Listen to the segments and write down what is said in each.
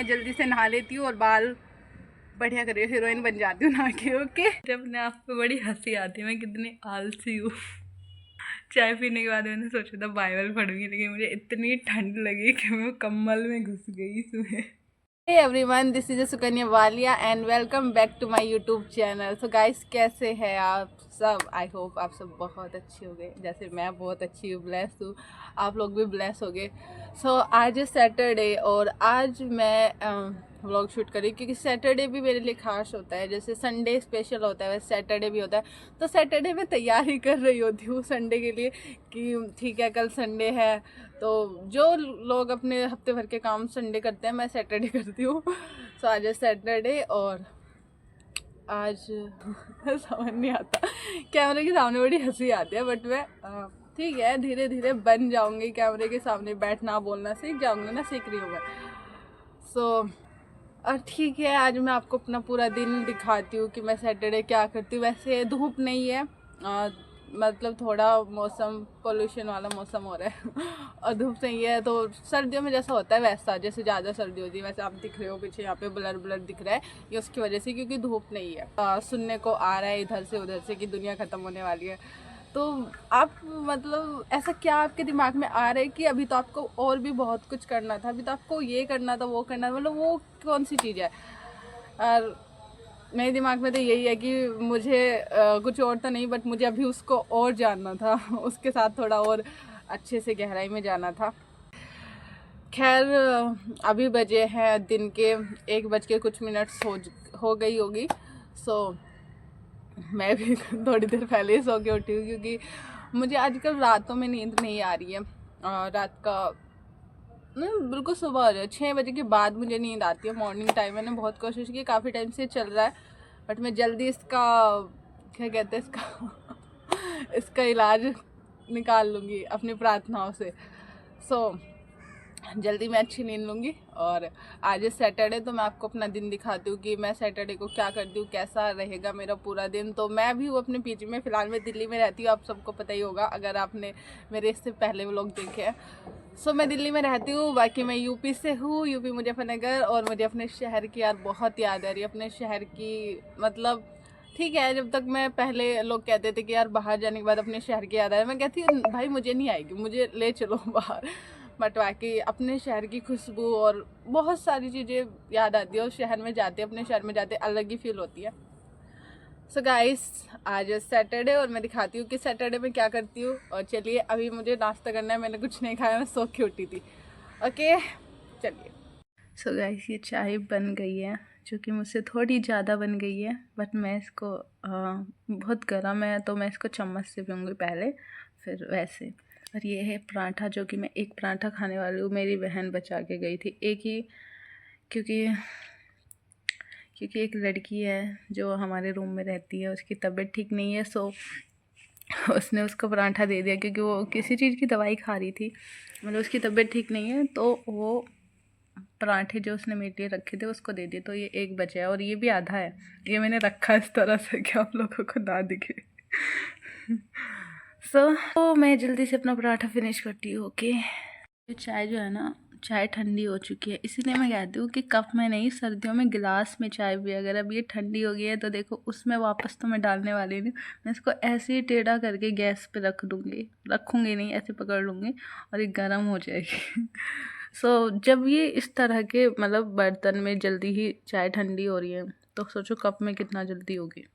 मैं जल्दी से नहा लेती हूँ और बाल बढ़िया करिए, हीरोइन बन जाती हूँ नहा के। ओके, अपने आप पे बड़ी हंसी आती है, मैं कितनी आलसी हूँ। चाय पीने के बाद मैंने सोचा था बाइबल पढ़ूंगी, लेकिन मुझे इतनी ठंड लगी कि मैं कम्बल में घुस गई सुबह। Hey everyone, this is Sukanya Walia and welcome back to my YouTube channel. So guys, कैसे हैं आप सब? आई होप आप सब बहुत अच्छे हो गए, जैसे मैं बहुत अच्छी हूँ, ब्लेस हूँ। आप लोग भी ब्लेस हो गए। सो आज है सैटरडे और आज मैं व्लॉग शूट करी, क्योंकि सैटरडे भी मेरे लिए खास होता है। जैसे संडे स्पेशल होता है, वैसे सैटरडे भी होता है। तो सैटरडे में तैयारी कर रही होती हूँ संडे के लिए कि ठीक है कल संडे है। तो जो लोग अपने हफ्ते भर के काम संडे करते हैं, मैं सैटरडे करती हूँ। सो आज है सैटरडे और आज समझ नहीं आता, कैमरे के सामने बड़ी हंसी आती है, बट मैं ठीक है धीरे धीरे बन जाऊंगी। कैमरे के सामने बैठना बोलना सीख जाऊंगी ना, सीख रही हूँ मैं। सो ठीक है, आज मैं आपको अपना पूरा दिन दिखाती हूँ कि मैं सैटरडे क्या करती हूँ। वैसे धूप नहीं है, मतलब थोड़ा मौसम पोल्यूशन वाला मौसम हो रहा है और धूप नहीं है। तो सर्दियों में जैसा होता है वैसा, जैसे ज़्यादा सर्दी होती है वैसे आप दिख रहे हो पीछे यहाँ पे ब्लर ब्लर दिख रहा है, ये उसकी वजह से, क्योंकि धूप नहीं है। सुनने को आ रहा है इधर से उधर से कि दुनिया ख़त्म होने वाली है। तो आप मतलब ऐसा क्या आपके दिमाग में आ रहा है कि अभी तो आपको और भी बहुत कुछ करना था, अभी तो आपको ये करना था वो करना था, मतलब वो कौन सी चीज़ है? और मेरे दिमाग में तो यही है कि मुझे कुछ और तो नहीं, बट मुझे अभी उसको और जानना था उसके साथ थोड़ा और अच्छे से गहराई में जाना था। खैर अभी बजे हैं दिन के 1 बज के कुछ मिनट हो गई होगी। सो मैं भी थोड़ी देर पहले ही सो के उठी हूँ, क्योंकि मुझे आजकल रातों में नींद नहीं आ रही है। रात का बिल्कुल सुबह हो जाए 6 बजे के बाद मुझे नींद आती है। मॉर्निंग टाइम मैंने बहुत कोशिश की, काफ़ी टाइम से चल रहा है, बट मैं जल्दी इसका क्या कहते हैं इसका इसका इलाज निकाल लूँगी अपनी प्रार्थनाओं से। सो जल्दी मैं अच्छी नींद लूँगी। और आज है सैटरडे, तो मैं आपको अपना दिन दिखाती हूँ कि मैं सैटरडे को क्या करती हूँ, कैसा रहेगा मेरा पूरा दिन। तो मैं भी हूँ अपने पीजी में, फ़िलहाल मैं दिल्ली में रहती हूँ, आप सबको पता ही होगा अगर आपने मेरे इससे पहले वो लोग देखे हैं। सो मैं दिल्ली में रहती हूँ, बाकी मैं यूपी से हूँ, यूपी मुजफ्फरनगर। और मुझे अपने शहर की यार बहुत याद आ रही है, अपने शहर की। मतलब ठीक है, जब तक मैं पहले लोग कहते थे कि यार बाहर जाने के बाद अपने शहर की याद आए, मैं कहती भाई मुझे नहीं आएगी, मुझे ले चलो बाहर। बट बाकी अपने शहर की खुशबू और बहुत सारी चीज़ें याद आती है, और शहर में जाते अपने शहर में जाते अलग ही फील होती है। सो गाइस, आज सैटरडे और मैं दिखाती हूँ कि सैटरडे में क्या करती हूँ। और चलिए अभी मुझे नाश्ता करना है, मैंने कुछ नहीं खाया, मैं सो के उठी थी। ओके चलिए। सो गाइस, ये चाय बन गई है, जो कि मुझसे थोड़ी ज़्यादा बन गई है, बट मैं इसको बहुत गर्म है तो मैं इसको चम्मच से पीऊँगी पहले, फिर वैसे। और ये है पराठा, जो कि मैं एक पराठा खाने वाली हूँ, मेरी बहन बचा के गई थी एक ही, क्योंकि एक लड़की है जो हमारे रूम में रहती है, उसकी तबीयत ठीक नहीं है। सो उसने उसको पराठा दे दिया, क्योंकि वो किसी चीज़ की दवाई खा रही थी, मतलब उसकी तबीयत ठीक नहीं है, तो वो पराठे जो उसने मेरे लिए रखे थे उसको दे दिए। तो ये 1 बचा है और ये भी आधा है, ये मैंने रखा इस तरह से कि आप लोगों को ना दिखे। तो मैं जल्दी से अपना पराठा फिनिश करती हूँ। ओके, ये चाय जो है ना, चाय ठंडी हो चुकी है, इसीलिए मैं कहती हूँ कि कप में नहीं, सर्दियों में गिलास में चाय भी। अगर अब ये ठंडी हो गई है तो देखो उसमें वापस तो मैं डालने वाली नहीं, मैं इसको ऐसे ही टेढ़ा करके गैस पे रखूँगी नहीं, ऐसे पकड़ लूँगी और ये गर्म हो जाएगी। सो जब ये इस तरह के मतलब बर्तन में जल्दी ही चाय ठंडी हो रही है, तो सोचो कप में कितना जल्दी होगी।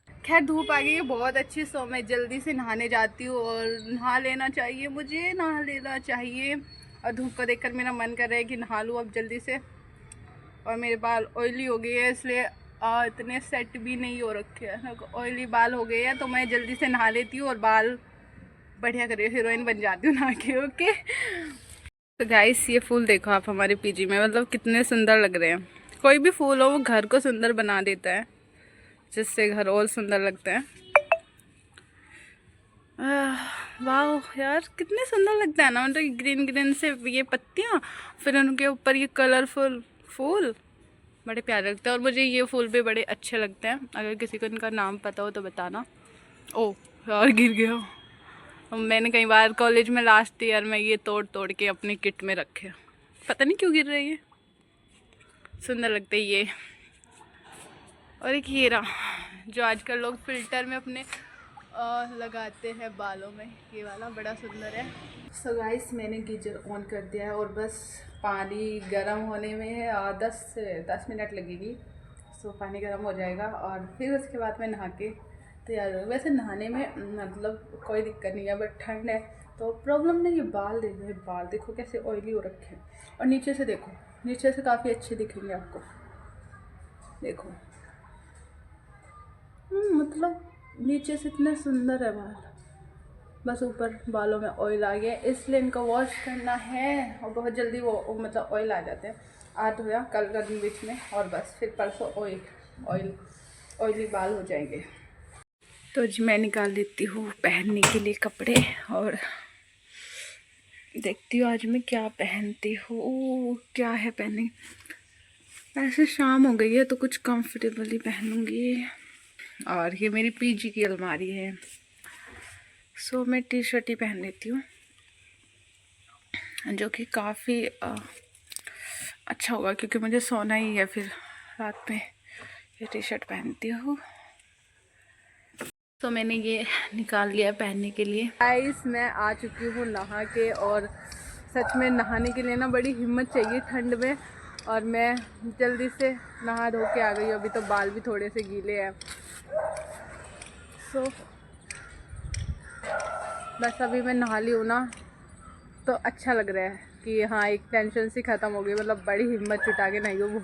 खैर धूप आ गई है बहुत अच्छी, सो मैं जल्दी से नहाने जाती हूँ और नहा लेना चाहिए, मुझे नहा लेना चाहिए। और धूप को देखकर मेरा मन कर रहा है कि नहा लूँ अब जल्दी से। और मेरे बाल ऑयली हो गए हैं, इसलिए इतने सेट भी नहीं हो रखे हैं, ऑयली बाल हो गए हैं, तो मैं जल्दी से नहा लेती हूँ और बाल बढ़िया करिए, हीरोइन बन जाती हूँ नहा के। ओके, तो गाइस ये फूल देखो आप हमारे पीजी में, मतलब कितने सुंदर लग रहे हैं। कोई भी फूल हो वो घर को सुंदर बना देता है, जिससे घर और सुंदर लगता है। वाह यार, कितने सुंदर लगता है ना, मतलब ग्रीन ग्रीन से ये पत्तियाँ, फिर उनके ऊपर ये कलरफुल फूल, बड़े प्यारे लगते हैं। और मुझे ये फूल भी बड़े अच्छे लगते हैं, अगर किसी को इनका नाम पता हो तो बताना। ओह यार गिर गया, मैंने कई बार कॉलेज में लास्ट ईयर में ये तोड़ तोड़ के अपनी किट में रखे, पता नहीं क्यों गिर रही है। सुंदर लगते हैं ये। और एक हीरा जो आजकल लोग फिल्टर में अपने लगाते हैं बालों में, ये वाला बड़ा सुंदर है। सो गाइस मैंने गीजर ऑन कर दिया है और बस पानी गर्म होने में है और 10 मिनट लगेगी। सो पानी गर्म हो जाएगा और फिर उसके बाद मैं नहा के तैयार हो। वैसे नहाने में मतलब कोई दिक्कत नहीं है, बट ठंड है तो प्रॉब्लम नहीं है। बाल देखो कैसे ऑयली हो रखे हैं, और नीचे से देखो, नीचे से काफ़ी अच्छे दिखेंगे आपको, देखो मतलब नीचे से इतने सुंदर है बाल। बस ऊपर बालों में ऑयल आ गया, इसलिए इनको वॉश करना है और बहुत जल्दी वो मतलब ऑयल आ जाते हैं। आज धोया कल कर दी बीच में, और बस फिर परसों ऑयली बाल हो जाएंगे। तो जी मैं निकाल देती हूँ पहनने के लिए कपड़े और देखती हूँ आज मैं क्या पहनती हूँ, क्या है पहने। ऐसे शाम हो गई है तो कुछ कंफर्टेबल ही पहनूंगी। और ये मेरी पीजी की अलमारी है, सो मैं टी शर्ट ही पहन लेती हूँ, जो कि काफ़ी अच्छा होगा क्योंकि मुझे सोना ही है फिर रात में। ये टी शर्ट पहनती हूँ। तो मैंने ये निकाल लिया पहनने के लिए। गाइस मैं आ चुकी हूँ नहा के, और सच में नहाने के लिए ना बड़ी हिम्मत चाहिए ठंड में, और मैं जल्दी से नहा धो के आ गई हूँ। अभी तो बाल भी थोड़े से गीले हैं। सो बस अभी मैं नहा ली हूँ ना, तो अच्छा लग रहा है कि हाँ एक टेंशन सी ख़त्म हो गई। मतलब बड़ी हिम्मत जुटा के नहाई हो,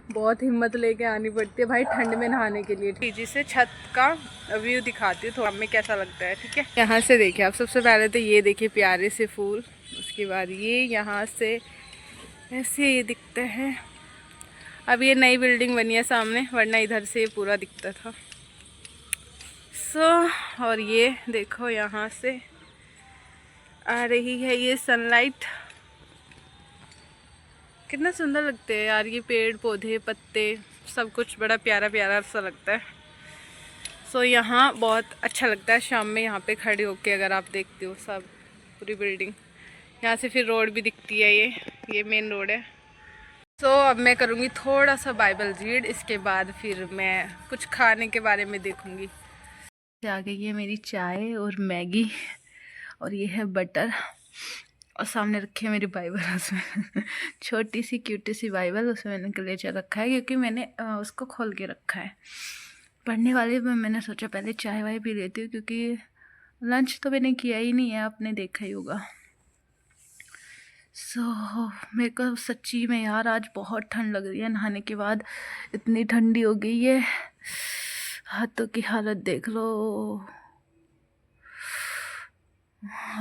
बहुत हिम्मत लेके आनी पड़ती है भाई ठंड में नहाने के लिए। पीजी से छत का व्यू दिखाती हूँ थोड़ा में कैसा लगता है, ठीक है। यहाँ से देखिए आप, सबसे पहले तो ये देखिए प्यारे से फूल, उसके बाद ये यहाँ से ऐसे ये दिखते हैं। अब ये नई बिल्डिंग बनी है सामने, वरना इधर से पूरा दिखता था। और ये देखो यहाँ से आ रही है ये सनलाइट, कितना सुंदर लगते हैं यार ये पेड़ पौधे पत्ते, सब कुछ बड़ा प्यारा प्यारा सा लगता है। यहाँ बहुत अच्छा लगता है शाम में यहाँ पे खड़े होके, अगर आप देखते हो सब पूरी बिल्डिंग। यहाँ से फिर रोड भी दिखती है, ये मेन रोड है। अब मैं करूँगी थोड़ा सा बाइबल रीड, इसके बाद फिर मैं कुछ खाने के बारे में देखूँगी। आ गई है मेरी चाय और मैगी, और ये है बटर, और सामने रखी है मेरी बाइबल। उसमें छोटी सी क्यूटी सी बाइबल, उसमें मैंने कलेजा रखा है क्योंकि मैंने उसको खोल के रखा है पढ़ने वाले में। मैंने सोचा पहले चाय वाय पी लेती हूँ, क्योंकि लंच तो मैंने किया ही नहीं है, आपने देखा ही होगा। मेरे को सच्ची में यार आज बहुत ठंड लग रही है। नहाने के बाद इतनी ठंडी हो गई है, हाथों की हालत देख लो।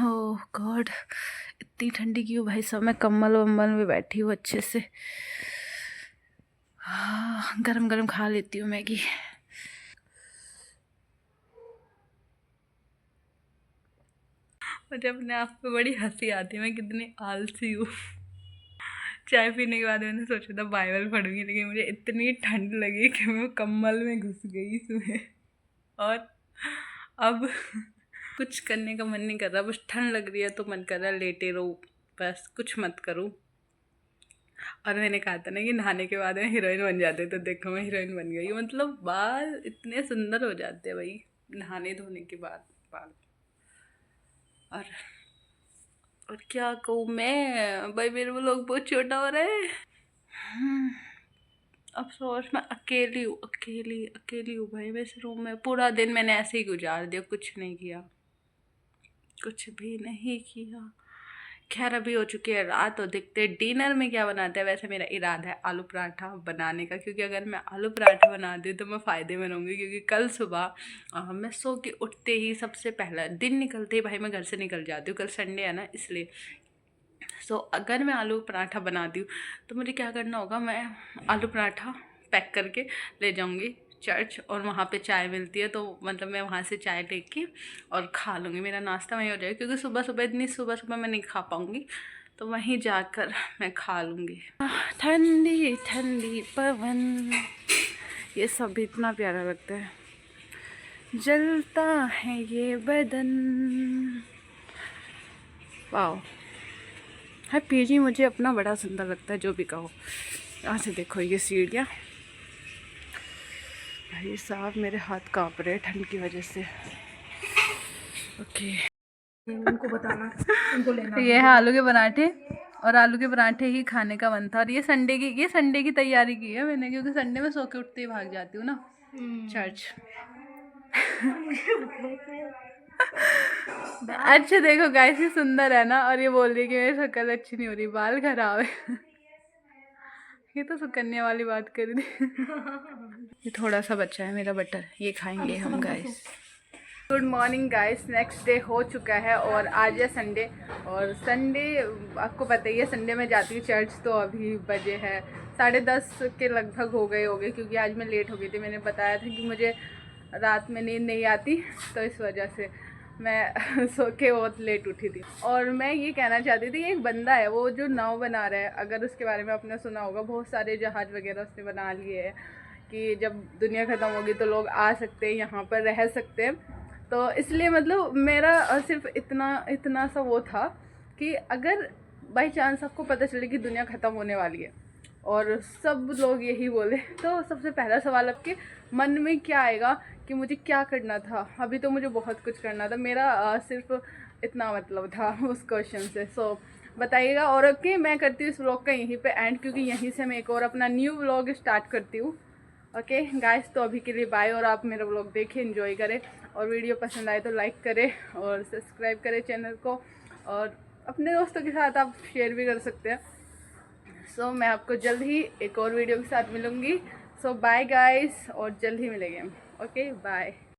ओह गॉड, इतनी ठंडी क्यों भाई साहब। मैं कम्बल वम्बल में बैठी हूँ अच्छे से। गरम गरम खा लेती हूँ मैगी। मुझे अपने आप पे बड़ी हंसी आती है, मैं कितनी आलसी हूँ। चाय पीने के बाद मैंने सोचा था बाइबल पढ़ूंगी, लेकिन मुझे इतनी ठंड लगी कि मैं कम्बल में घुस गई इसमें, और अब कुछ करने का मन नहीं कर रहा। बस ठंड लग रही है तो मन कर रहा है लेटे रहो, बस कुछ मत करूँ। और मैंने कहा था ना कि नहाने के बाद मैं हीरोइन बन जाते, तो देखो मैं हीरोइन बन गई। मतलब बाल इतने सुंदर हो जाते हैं भाई नहाने धोने के बाद बाल। और क्या कहूँ मैं भाई, मेरे वो लोग बहुत छोटा हो रहा है। अफसोस मैं अकेली हूँ भाई। वैसे रूम में पूरा दिन मैंने ऐसे ही गुजार दिया, कुछ नहीं किया, कुछ भी नहीं किया। खैर अभी हो चुकी है रात, तो देखते हैं डिनर में क्या बनाते हैं। वैसे मेरा इरादा है आलू पराठा बनाने का, क्योंकि अगर मैं आलू पराठा बना दूँ तो मैं फ़ायदे में रहूँगी। क्योंकि कल सुबह मैं सो के उठते ही सबसे पहला दिन निकलते ही भाई मैं घर से निकल जाती हूँ। कल संडे है ना, इसलिए अगर मैं आलू पराठा बनाती हूँ तो मुझे क्या करना होगा, मैं आलू पराठा पैक करके ले जाऊँगी चर्च, और वहाँ पे चाय मिलती है, तो मतलब मैं वहाँ से चाय लेके और खा लूँगी। मेरा नाश्ता वहीं हो जाएगा, क्योंकि इतनी सुबह सुबह मैं नहीं खा पाऊँगी, तो वहीं जाकर मैं खा लूँगी। ठंडी ठंडी पवन, ये सब इतना प्यारा लगता है। जलता है ये बदन, वाह। पीजी मुझे अपना बड़ा सुंदर लगता है, जो भी कहो। यहाँ से देखो ये सीढ़ियाँ, भाई साहब मेरे हाथ काँप रहे ठंड की वजह से। ओके उनको बताना, उनको लेना। ये है आलू के पराठे, और आलू के पराठे ही खाने का मन था। और ये संडे की तैयारी की है मैंने, क्योंकि संडे में सो के उठते ही भाग जाती हूँ ना चर्च। अच्छा देखो गाइस, ये सुंदर है ना, और ये बोल रही है कि मेरी शक्ल अच्छी नहीं हो रही, बाल खराब है। ये तो सुकन्या वाली बात कर रही थी। ये थोड़ा सा बचा है मेरा बटर, ये खाएंगे हम guys. Good morning guys, next day हो चुका है और आज है संडे। और संडे आपको पता ही है, संडे में जाती हूँ चर्च। तो अभी बजे है 10:30 के लगभग हो गए, क्योंकि आज मैं लेट हो गई थी। मैंने बताया था कि मुझे रात में नींद नहीं आती, तो इस वजह से मैं सो के बहुत लेट उठी थी। और मैं ये कहना चाहती थी, एक बंदा है वो जो नाव बना रहा है, अगर उसके बारे में आपने सुना होगा, बहुत सारे जहाज़ वगैरह उसने बना लिए हैं कि जब दुनिया ख़त्म होगी तो लोग आ सकते हैं, यहाँ पर रह सकते हैं। तो इसलिए मतलब मेरा सिर्फ इतना सा वो था कि अगर बाई चांस आपको पता चले कि दुनिया ख़त्म होने वाली है और सब लोग यही बोले, तो सबसे पहला सवाल आपके मन में क्या आएगा कि मुझे क्या करना था। अभी तो मुझे बहुत कुछ करना था, मेरा सिर्फ इतना मतलब था उस क्वेश्चन से। सो बताइएगा। और ओके, मैं करती हूँ इस व्लॉग का यहीं पे एंड, क्योंकि यहीं से मैं एक और अपना न्यू व्लॉग स्टार्ट करती हूँ। ओके गाइस, तो अभी के लिए बाय। और आप मेरा व्लॉग देखें, एंजॉय करें, और वीडियो पसंद आए तो लाइक करें और सब्सक्राइब करें चैनल को, और अपने दोस्तों के साथ आप शेयर भी कर सकते हैं। सो मैं आपको जल्द ही एक और वीडियो के साथ मिलूँगी। सो बाय गाइस, और जल्द ही मिलेंगे हम। Okay bye.